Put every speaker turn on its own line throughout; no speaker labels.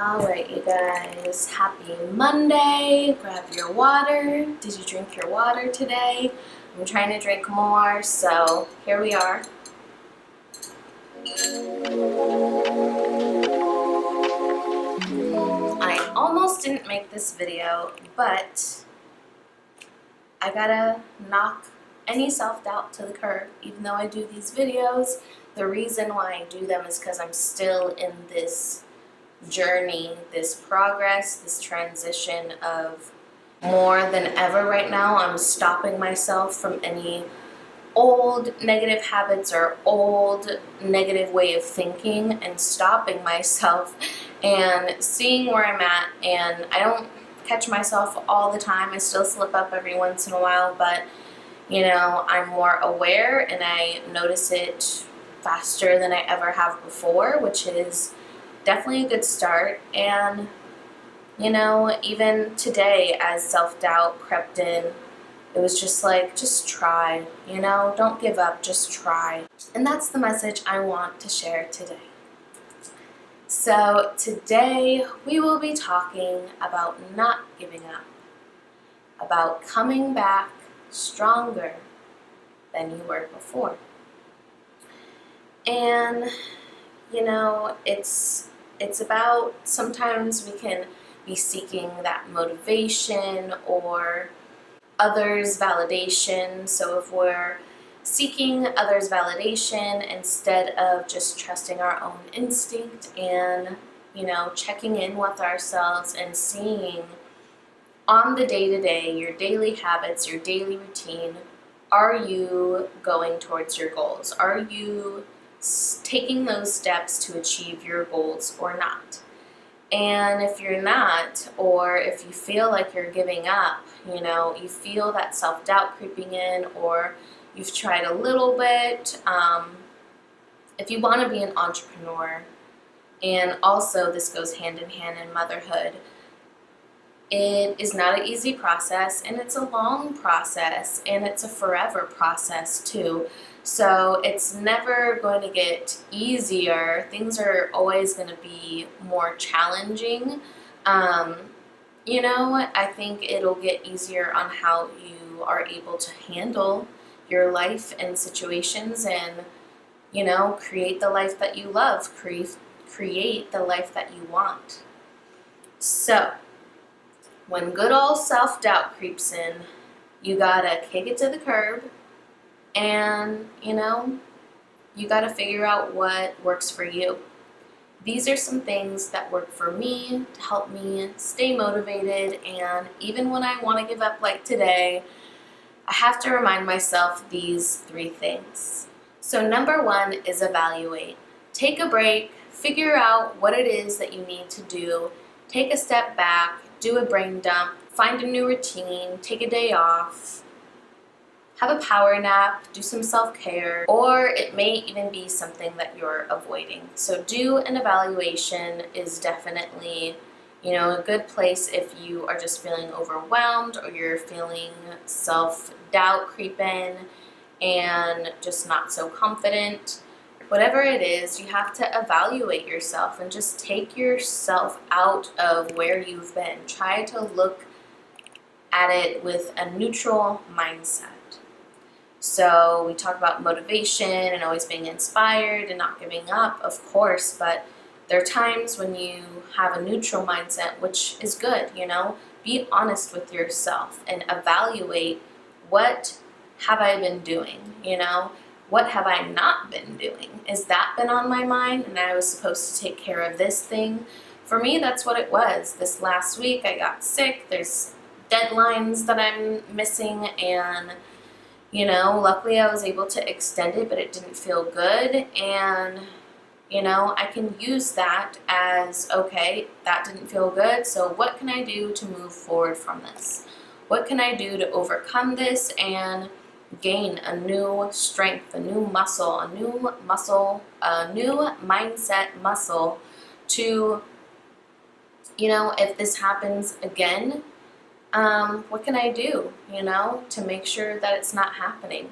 Alright, you guys, happy Monday. Grab your water. Did you drink your water today? I'm trying to drink more, so here we are. I almost didn't make this video, but I gotta knock any self-doubt to the curb. Even though I do these videos, the reason why I do them is because I'm still in this journey, this progress, this transition of more than ever right now. I'm stopping myself from any old negative habits or old negative way of thinking and stopping myself and seeing where I'm at. And I don't catch myself all the time. I still slip up every once in a while, but I'm more aware and I notice it faster than I ever have before, which is definitely a good start. And even today as self-doubt crept in, it was just like, just try, don't give up, just try. And that's the message I want to share today. So today we will be talking about not giving up, about coming back stronger than you were before. And it's about, sometimes we can be seeking that motivation or others' validation. So if we're seeking others' validation instead of just trusting our own instinct and checking in with ourselves and seeing on the day-to-day, your daily habits, your daily routine, are you going towards your goals? Are you taking those steps to achieve your goals or not? And if you're not, or if you feel like you're giving up, you feel that self-doubt creeping in, or you've tried a little bit, if you want to be an entrepreneur, and also this goes hand in hand in motherhood, it is not an easy process, and it's a long process, and it's a forever process too. So it's never going to get easier. Things are always going to be more challenging. I think it'll get easier on how you are able to handle your life and situations and, create the life that you love, create the life that you want. So when good old self-doubt creeps in, you gotta kick it to the curb. And, you got to figure out what works for you. These are some things that work for me to help me stay motivated. And even when I want to give up like today, I have to remind myself these 3 things. So number 1 is evaluate. Take a break, figure out what it is that you need to do, take a step back, do a brain dump, find a new routine, take a day off, have a power nap, do some self-care, or it may even be something that you're avoiding. So do an evaluation is definitely, a good place if you are just feeling overwhelmed or you're feeling self-doubt creep in and just not so confident. Whatever it is, you have to evaluate yourself and just take yourself out of where you've been. Try to look at it with a neutral mindset. So we talk about motivation and always being inspired and not giving up, of course, but there are times when you have a neutral mindset, which is good, Be honest with yourself and evaluate, what have I been doing, What have I not been doing? Is that been on my mind and I was supposed to take care of this thing? For me, that's what it was. This last week I got sick. There's deadlines that I'm missing, and luckily I was able to extend it, but it didn't feel good. And, I can use that as, okay, that didn't feel good, so what can I do to move forward from this? What can I do to overcome this and gain a new strength, a new muscle, a new mindset muscle to, if this happens again, what can I do, to make sure that it's not happening?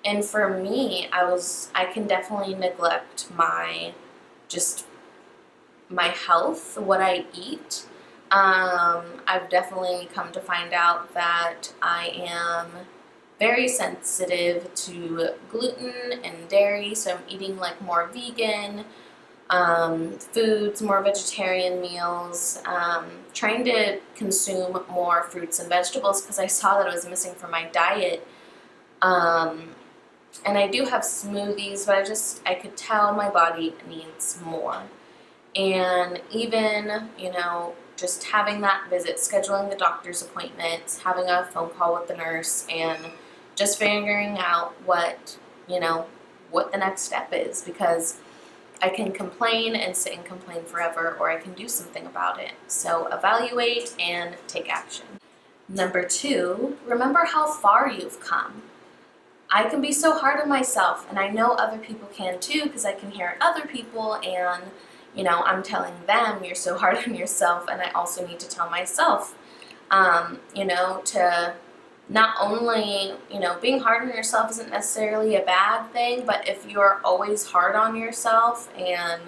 And for me, I can definitely neglect my my health, what I eat. I've definitely come to find out that I am very sensitive to gluten and dairy, so I'm eating like more vegan foods, more vegetarian meals, trying to consume more fruits and vegetables because I saw that I was missing from my diet. And I do have smoothies, but I could tell my body needs more. And even, just having that visit, scheduling the doctor's appointments, having a phone call with the nurse, and just figuring out what the next step is, because I can complain and sit and complain forever, or I can do something about it. So evaluate and take action. Number 2, remember how far you've come. I can be so hard on myself, and I know other people can too, because I can hear other people, and I'm telling them you're so hard on yourself, and I also need to tell myself, to not only, being hard on yourself isn't necessarily a bad thing, but if you're always hard on yourself and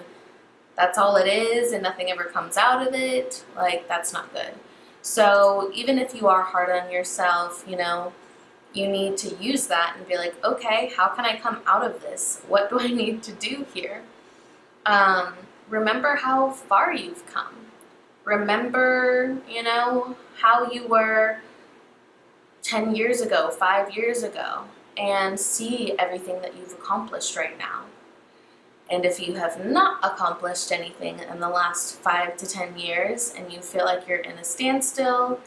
that's all it is and nothing ever comes out of it, like, that's not good. So even if you are hard on yourself, you need to use that and be like, okay, how can I come out of this? What do I need to do here? Remember how far you've come. Remember, how you were 10 years ago, 5 years ago, and see everything that you've accomplished right now. And if you have not accomplished anything in the last 5 to 10 years and you feel like you're in a standstill,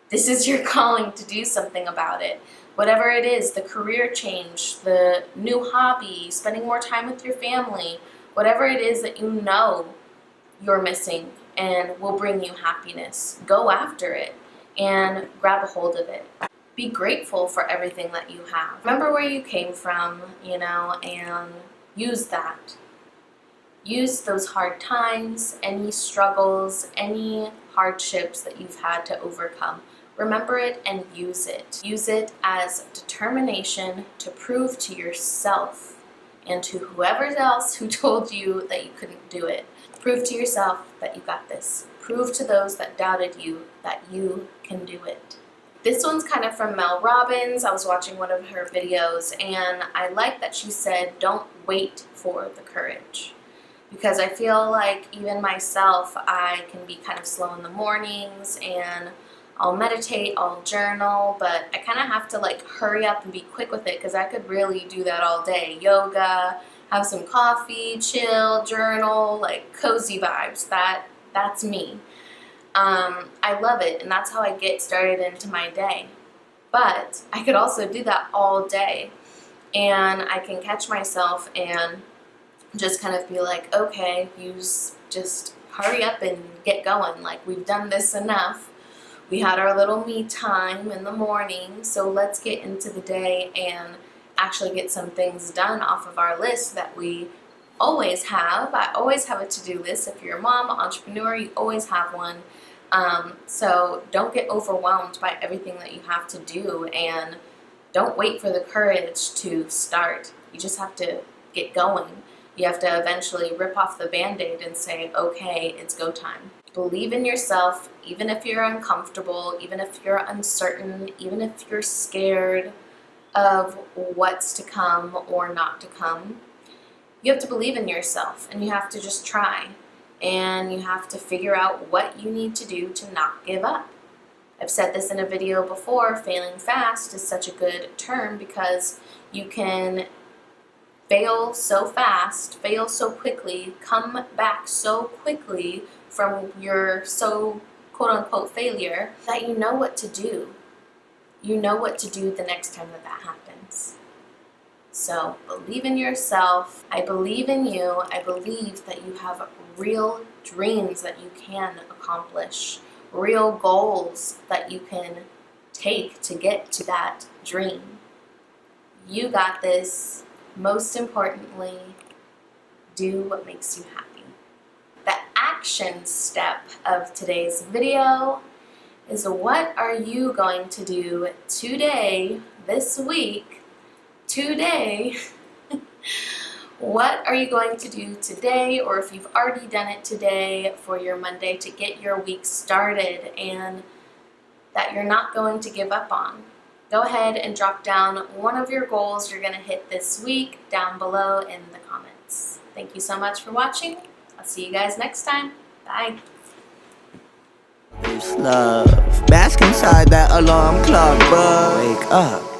this is your calling to do something about it. Whatever it is, the career change, the new hobby, spending more time with your family, whatever it is that you're missing and will bring you happiness, go after it and grab a hold of it. Be grateful for everything that you have. Remember where you came from, and use that. Use those hard times, any struggles, any hardships that you've had to overcome. Remember it and use it. Use it as determination to prove to yourself and to whoever else who told you that you couldn't do it. Prove to yourself that you got this. Prove to those that doubted you that you can do it. This one's kind of from Mel Robbins. I was watching one of her videos, and I like that she said, don't wait for the courage. Because I feel like even myself, I can be kind of slow in the mornings, and I'll meditate, I'll journal, but I kind of have to hurry up and be quick with it, because I could really do that all day. Yoga, have some coffee, chill, journal, cozy vibes. That's me. I love it, and that's how I get started into my day. But I could also do that all day, and I can catch myself and just kind of be like, okay, just hurry up and get going. We've done this enough. We had our little me time in the morning, so let's get into the day and actually get some things done off of our list that we always have. I always have a to-do list. If you're a mom, entrepreneur, you always have one. So don't get overwhelmed by everything that you have to do, and don't wait for the courage to start. You just have to get going. You have to eventually rip off the Band-Aid and say, okay, it's go time. Believe in yourself, even if you're uncomfortable, even if you're uncertain, even if you're scared of what's to come or not to come. You have to believe in yourself, and you have to just try. And you have to figure out what you need to do to not give up. I've said this in a video before, failing fast is such a good term because you can fail so fast, fail so quickly, come back so quickly from your quote-unquote failure that you know what to do. You know what to do the next time that happens. So believe in yourself. I believe in you. I believe that you have real dreams that you can accomplish, real goals that you can take to get to that dream. You got this. Most importantly, do what makes you happy. The action step of today's video is, what are you going to do today, this week, today, What are you going to do today, or if you've already done it today, for your Monday to get your week started and that you're not going to give up on? Go ahead and drop down one of your goals you're going to hit this week down below in the comments. Thank you so much for watching. I'll see you guys next time. Bye.
Love, bask inside that alarm clock, but wake up.